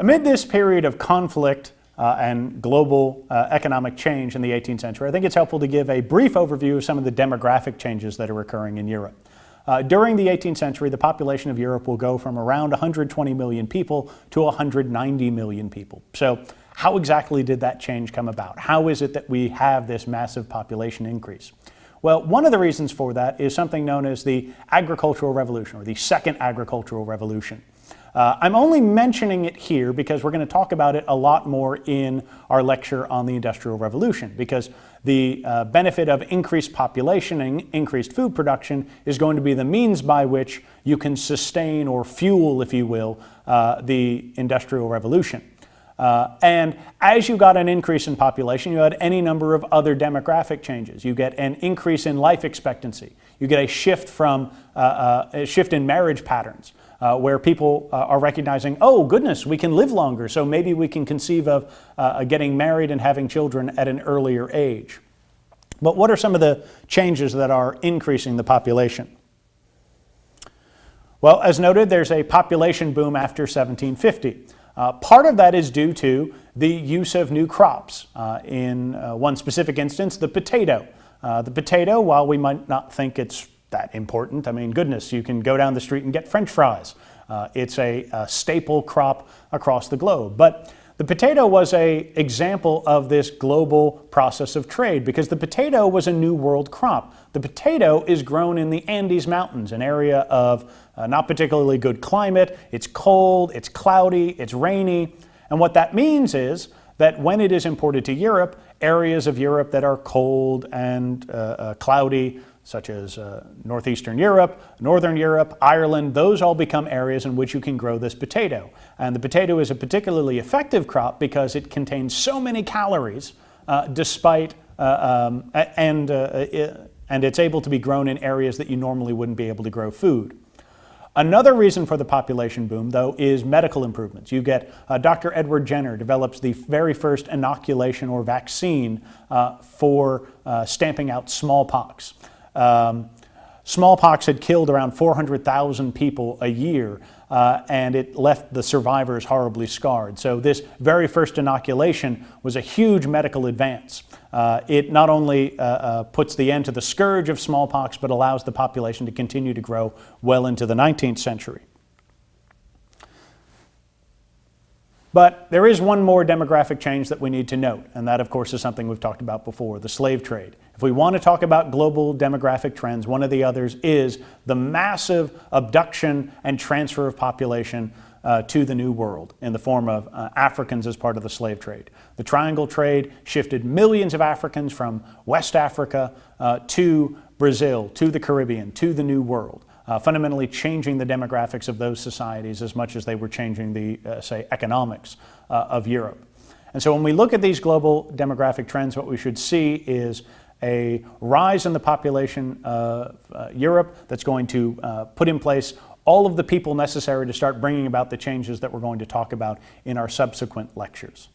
Amid this period of conflict and global economic change in the 18th century, I think it's helpful to give a brief overview of some of the demographic changes that are occurring in Europe. During the 18th century, the population of Europe will go from around 120 million people to 190 million people. So how exactly did that change come about? How is it that we have this massive population increase? Well, one of the reasons for that is something known as the agricultural revolution, or the second agricultural revolution. I'm only mentioning it here because we're going to talk about it a lot more in our lecture on the Industrial Revolution, because the benefit of increased population and increased food production is going to be the means by which you can sustain or fuel, if you will, the Industrial Revolution. And as you got an increase in population, you had any number of other demographic changes. You get an increase in life expectancy. You get a shift in marriage patterns. Where people are recognizing, oh goodness, we can live longer, so maybe we can conceive of getting married and having children at an earlier age. But what are some of the changes that are increasing the population? Well, as noted, there's a population boom after 1750. Part of that is due to the use of new crops. In one specific instance, the potato. The potato, while we might not think it's that important. I mean, goodness, you can go down the street and get French fries. It's a staple crop across the globe. But the potato was an example of this global process of trade, because the potato was a New World crop. The potato is grown in the Andes Mountains, an area of not particularly good climate. It's cold, it's cloudy, it's rainy. And what that means is that when it is imported to Europe, areas of Europe that are cold and cloudy, such as Northeastern Europe, Northern Europe, Ireland, those all become areas in which you can grow this potato. And the potato is a particularly effective crop because it contains so many calories and it's able to be grown in areas that you normally wouldn't be able to grow food. Another reason for the population boom, though, is medical improvements. You get Dr. Edward Jenner develops the very first inoculation or vaccine for stamping out smallpox. Smallpox had killed around 400,000 people a year, and it left the survivors horribly scarred. So this very first inoculation was a huge medical advance. It not only puts the end to the scourge of smallpox, but allows the population to continue to grow well into the 19th century. But there is one more demographic change that we need to note, and that, of course, is something we've talked about before, the slave trade. If we want to talk about global demographic trends, one of the others is the massive abduction and transfer of population to the New World in the form of Africans as part of the slave trade. The triangle trade shifted millions of Africans from West Africa to Brazil, to the Caribbean, to the New World. Fundamentally changing the demographics of those societies as much as they were changing the, say, economics of Europe. And so when we look at these global demographic trends, what we should see is a rise in the population of Europe that's going to put in place all of the people necessary to start bringing about the changes that we're going to talk about in our subsequent lectures.